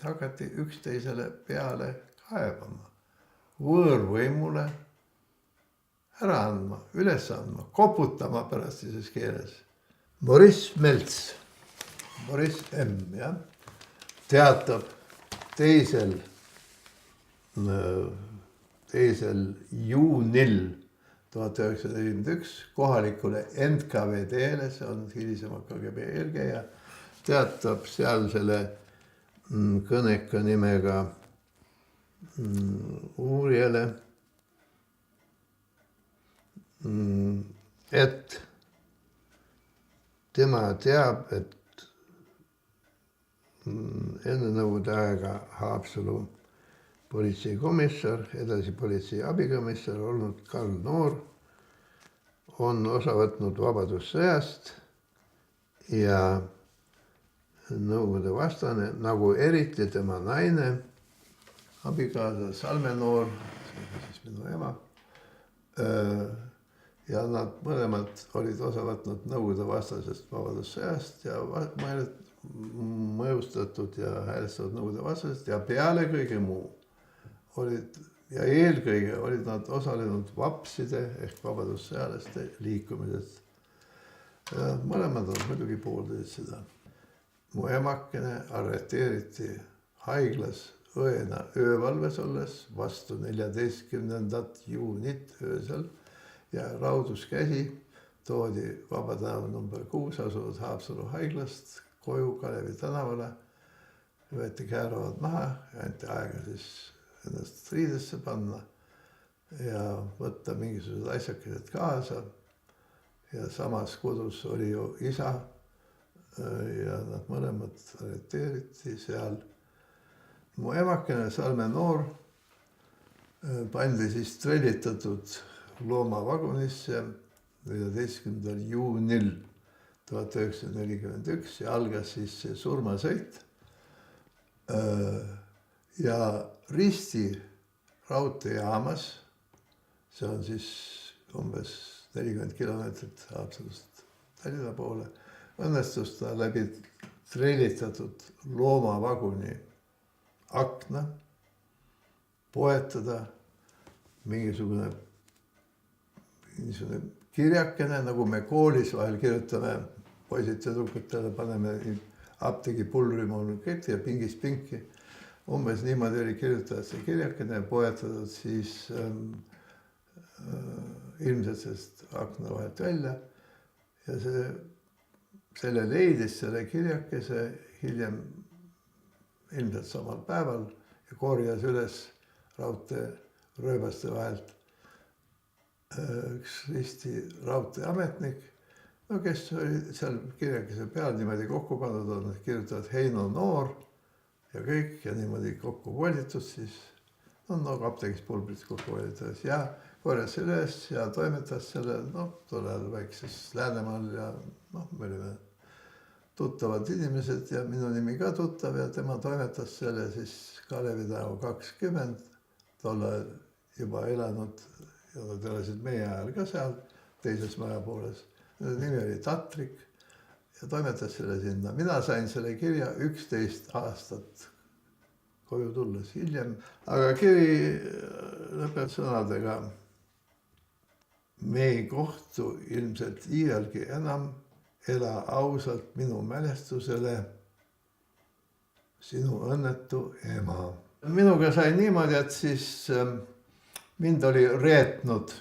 hakati üksteisele peale kaebama, võõrvõimule ära andma, üles andma, koputama pärastises keeles. Boris Melts, Boris M, jah, teatab 2. juunil 1941 kohalikule NKVD-le, see on hilisema KGB eelkäija, teatab seal selle kõneka nimega uurijale, et tema teab, et enne nõukogude aega Haapsalu politseikomissar, edasi politsei abikomissar olnud Karl Noor on osa võtnud vabadussõjast ja nõukogude vastane, nagu eriti tema naine, abikaasa Salme Noor, see oli siis minu ema, ja nad mõlemad olid osa võtnud nõukogude vastasest vabadussõjast ja mõjustatud ja häälestatud nõukogude vastasest ja peale kõige muu olid ja eelkõige olid nad osalenud vapside ehk vabadussõjalaste liikumised. Mõlemad on muidugi pooldasid seda. Mu emakene arreteeriti haiglas õena öövalves olles vastu 14. juunit öösel ja rauduskäsi toodi Vaba tänav number 6 asuvad Haapsalu haiglast koju Kalevi tänavale, võeti kääravad maha ja anti aega siis ennast riidesse panna ja võtta mingisugused asjakesed kaasa. Ja samas kodus oli ju isa ja nad mõlemad arreteeriti seal. Mu emakene Salme Noor pandi siis trellitatud loomavagunisse 14. juunil 1941 ja algas siis see surmasõit. Ja Risti raudteejaamas, see on siis umbes 40 kilomeetrit Haapsalust Tallinna poole, õnnestus ta läbi trellitatud loomavaguni akna poetada mingisugune kirjakene, nagu me koolis vahel kirjutame poisid ja tüdrukutele, paneme apteegi pulrimoluketi ja pingist pinki. Umbes niimoodi oli kirjutatud see kirjakene ja poetatud siis ilmselt sellest akna vahelt välja ja selle leidis selle kirjakese hiljem ilmselt samal päeval ja korjas üles raudtee rööbaste vahelt üks Risti raudteeametnik, no kes oli seal kirjakese peal niimoodi kokku pandud, on kirjutavad Heino Noor ja kõik ja niimoodi kokku volditud siis, no apteegis pulbrit kokku volditud ja korjas üles ja toimetas selle, tollel väikses Läänemaal ja me olime tuttavad inimesed ja minu nimi ka tuttav ja tema toimetas selle siis Kalevi tänav 20, tollal juba elanud ja nad elasid meie ajal ka seal teises maja pooles. Nimi oli Tatrik ja toimetas selle sinna. Mina sain selle kirja 11 aastat koju tulles hiljem, aga kiri lõpeb sõnadega: me ei kohtu ilmselt iialgi enam, ela ausalt minu mälestusele, sinu õnnetu ema. Minuga sai niimoodi, et siis mind oli reetnud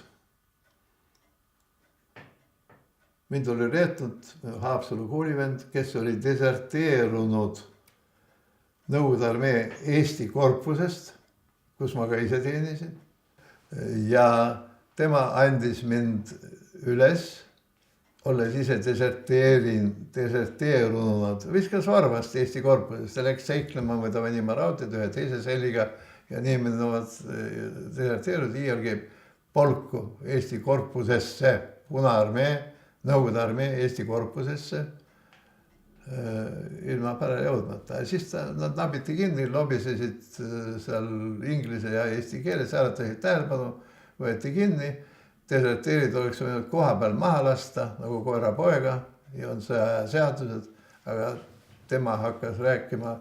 Haapsalu koolivend, kes oli deserteerunud Nõukogude armee Eesti korpusest, kus ma ka ise teenisin. Ja tema andis mind üles, olles ise deserteerunud, viskas varvast Eesti korpusest ja läks seiklema mööda Venimaa raudteed ühe teise selliga ja niimoodi deserteerud iialgi polku Eesti korpusesse, Punaarmee, Nõukogude armee Eesti korpusesse ilma pära jõudmata. Ja siis nad nabiti kinni, lobisesid seal inglise ja eesti keeles, ääratasid tähelepanu, võeti kinni, deserteerid oleks võinud koha peal maha lasta, nagu koera poega, ja on see seadused, aga tema hakkas rääkima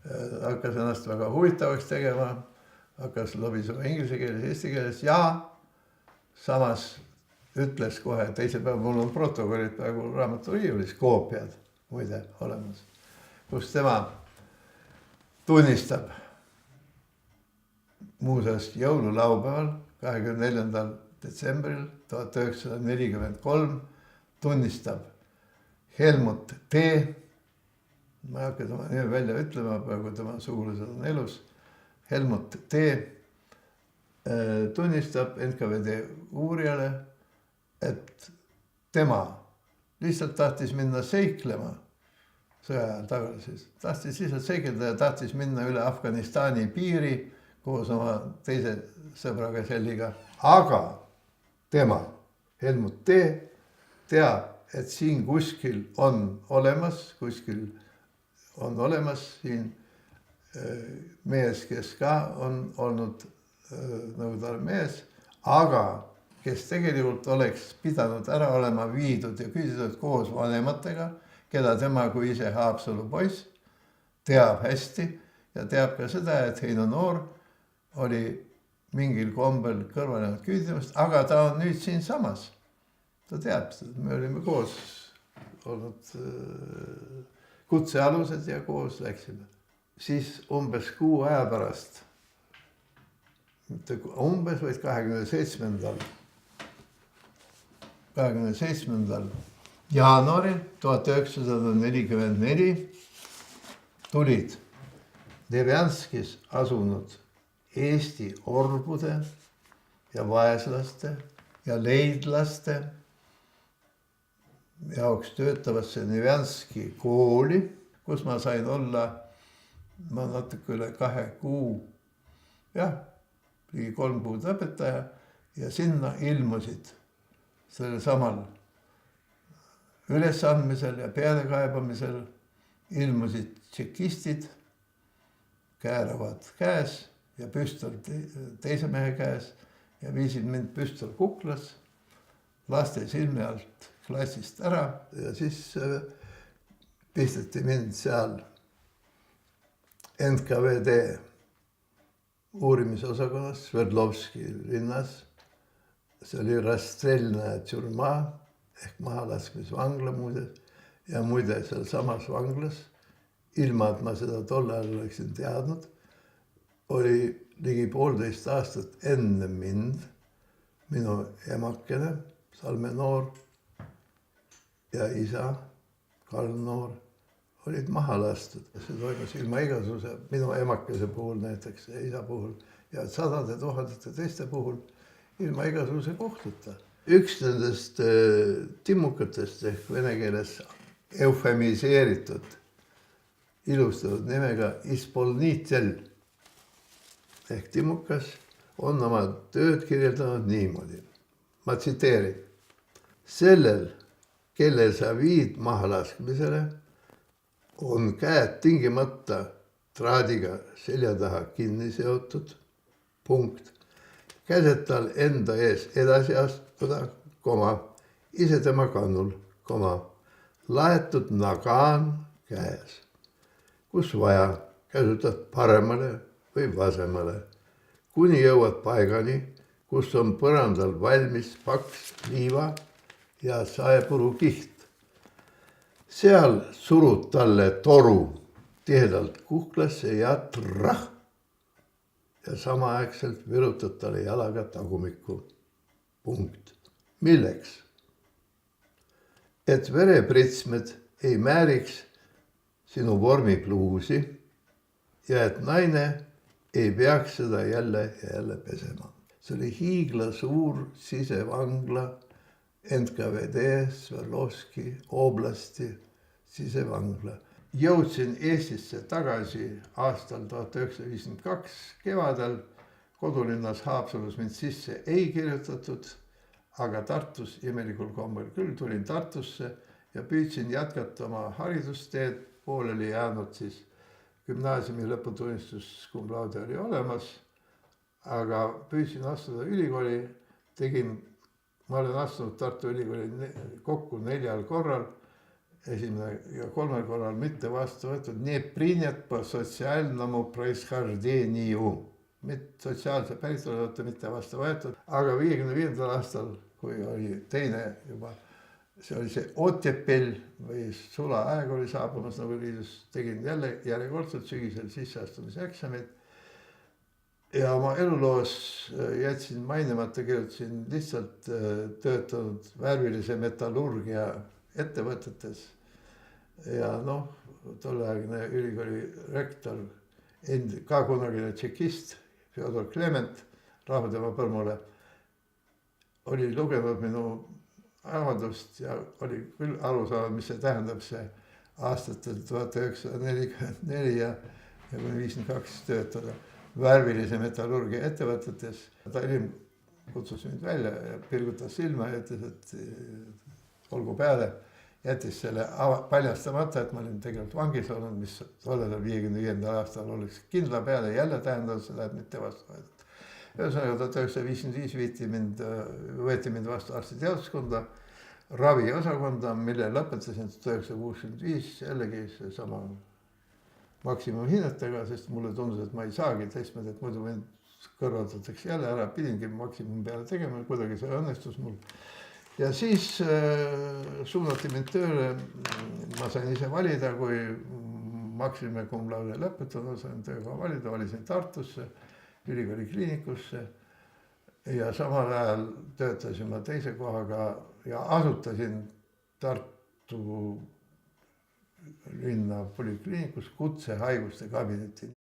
hakkas ennast väga huvitavaks tegema, hakkas lobisema inglise keeles, eesti keeles ja samas ütles kohe teise päeva, mul on protokollid praegu raamaturiiulis, koopiad muide olemas, kus tema tunnistab muuseas jõululaupäeval 24. detsembril 1943 tunnistab Helmut T. Ma ei hakka tema nime välja ütlema, praegu tema sugulased on elus. Helmut T. Tunnistab NKVD uurijale, et tema lihtsalt tahtis minna seiklema sõja ajal tagasi. Tahtis lihtsalt seikelda ja tahtis minna üle Afganistani piiri koos oma teise sõbraga Selliga. Aga tema, Helmut T. teab, et siin kuskil on olemas siin mees, kes ka on olnud Nõukogude armees, aga kes tegelikult oleks pidanud ära olema viidud ja küsitud koos vanematega, keda tema kui ise Haapsalu poiss teab hästi ja teab ka seda, et Heino Noor oli mingil kombel kõrvalenud küüdimast, aga ta on nüüd siinsamas. Ta teab seda, me olime koos olnud kutsealused ja koos läksime. Siis umbes kuu aja pärast, mitte umbes, vaid 27. jaanuaril 1944 tulid Nevjanskis asunud Eesti orbude ja vaeslaste ja leidlaste jaoks töötavasse Nevjanski kooli, kus ma sain olla natuke üle 2 kuu, ligi 3 kuud õpetaja ja sinna ilmusid sellel samal ülesandmisel ja pealekaebamisel ilmusid tšekistid, kääravad käes ja püstol teise mehe käes ja viisid mind püstol kuklas, laste silme alt klassist ära ja siis pisteti mind seal NKVD uurimisosakonnas Sverdlovski linnas. See oli Rastrelna tšurma ehk mahalaskmisvangla muide seal samas vanglas, ilma et ma seda tol ajal oleksin teadnud, oli ligi 1,5 aastat enne mind minu emakene Salme Noor ja isa Karl Noor olid maha lastud. See toimus ilma igasuguse, minu emakese puhul näiteks ja isa puhul ja sadade tuhandete teiste puhul ilma igasuguse kohtuta. Üks nendest timmukatest ehk vene keeles eufemiseeritud, ilustatud nimega Ispolnitel ehk timmukas on oma tööd kirjeldanud niimoodi. Ma tsiteerin. Sellel, kelle sa viid mahalaskmisele, on käed tingimata traadiga selja taha kinni seotud, punkt. Käsed tal enda ees edasi astuda, ise tema kannul, laetud nagaan käes. Kus vaja, käsutad paremale või vasemale, kuni jõuad paigani, kus on põrandal valmis paks liiva ja saepuru kiht. Seal surud talle toru tihedalt kuklasse ja trah ja samaaegselt virutad talle jalaga tagumikku. Punkt. Milleks? Et verepritsmed ei määriks sinu vormipluusi ja et naine ei peaks seda jälle ja jälle pesema. See oli hiigla suur sisevangla, NKVD, Sverdlovski oblasti sisevangla. Jõudsin Eestisse tagasi aastal 1952 kevadel. Kodulinnas Haapsalus mind sisse ei kirjutatud, aga Tartus imelikul kombel küll tulin Tartusse ja püüdsin jätkata oma haridusteed. Pooleli jäänud siis gümnaasiumi lõputunnistus cum laude oli olemas, aga püüdsin astuda ülikooli, ma olen astunud Tartu Ülikooli kokku 4 korral esimene ja 3 korral mitte vastu võetud, не принят по социальному происхождению, sotsiaalse päritolu tõttu mitte vastu võetud, aga 55. aastal, kui oli teine juba, see oli see Otepel või sulaaeg oli saabumas Nõukogude Liidus, tegin jälle järjekordselt sügisel sisseastumise eksamid ja oma eluloos jätsin mainimata, kirjutasin lihtsalt töötanud värvilise metallurgia ettevõtetes ja noh, tolleaegne ülikooli rektor, ka kunagine tšekist Fjodor Klement, rahva tema põrmule, oli lugenud minu avaldust ja oli küll aru saanud, mis see tähendab, see aastatel 1944 ja kuni 52 töötada värvilise metallurgia ettevõtetes. Ta hiljem kutsus mind välja ja pilgutas silma ja ütles, et olgu peale, jättis selle paljastamata, et ma olin tegelikult vangis olnud, mis tollel 55. aastal oleks kindla peale jälle tähendanud seda, et mitte vastu võetud. Ühesõnaga 1955 võeti mind vastu arstiteaduskonda, raviosakonda, mille lõpetasin 1965 jällegi seesama maksimumhinnetega, sest mulle tundus, et ma ei saagi teistmoodi, et muidu mind kõrvaldatakse jälle ära, pidingi maksimum peale tegema, kuidagi see õnnestus mul. Ja siis suunati mind tööle, ma sain ise valida, kui maksime cum laude lõpetanud, sain tööga valida, valisin Tartusse, ülikooli kliinikusse ja samal ajal töötasin ma teise kohaga ja asutasin Tartu linna polikliinikus kutsehaiguste kabineti.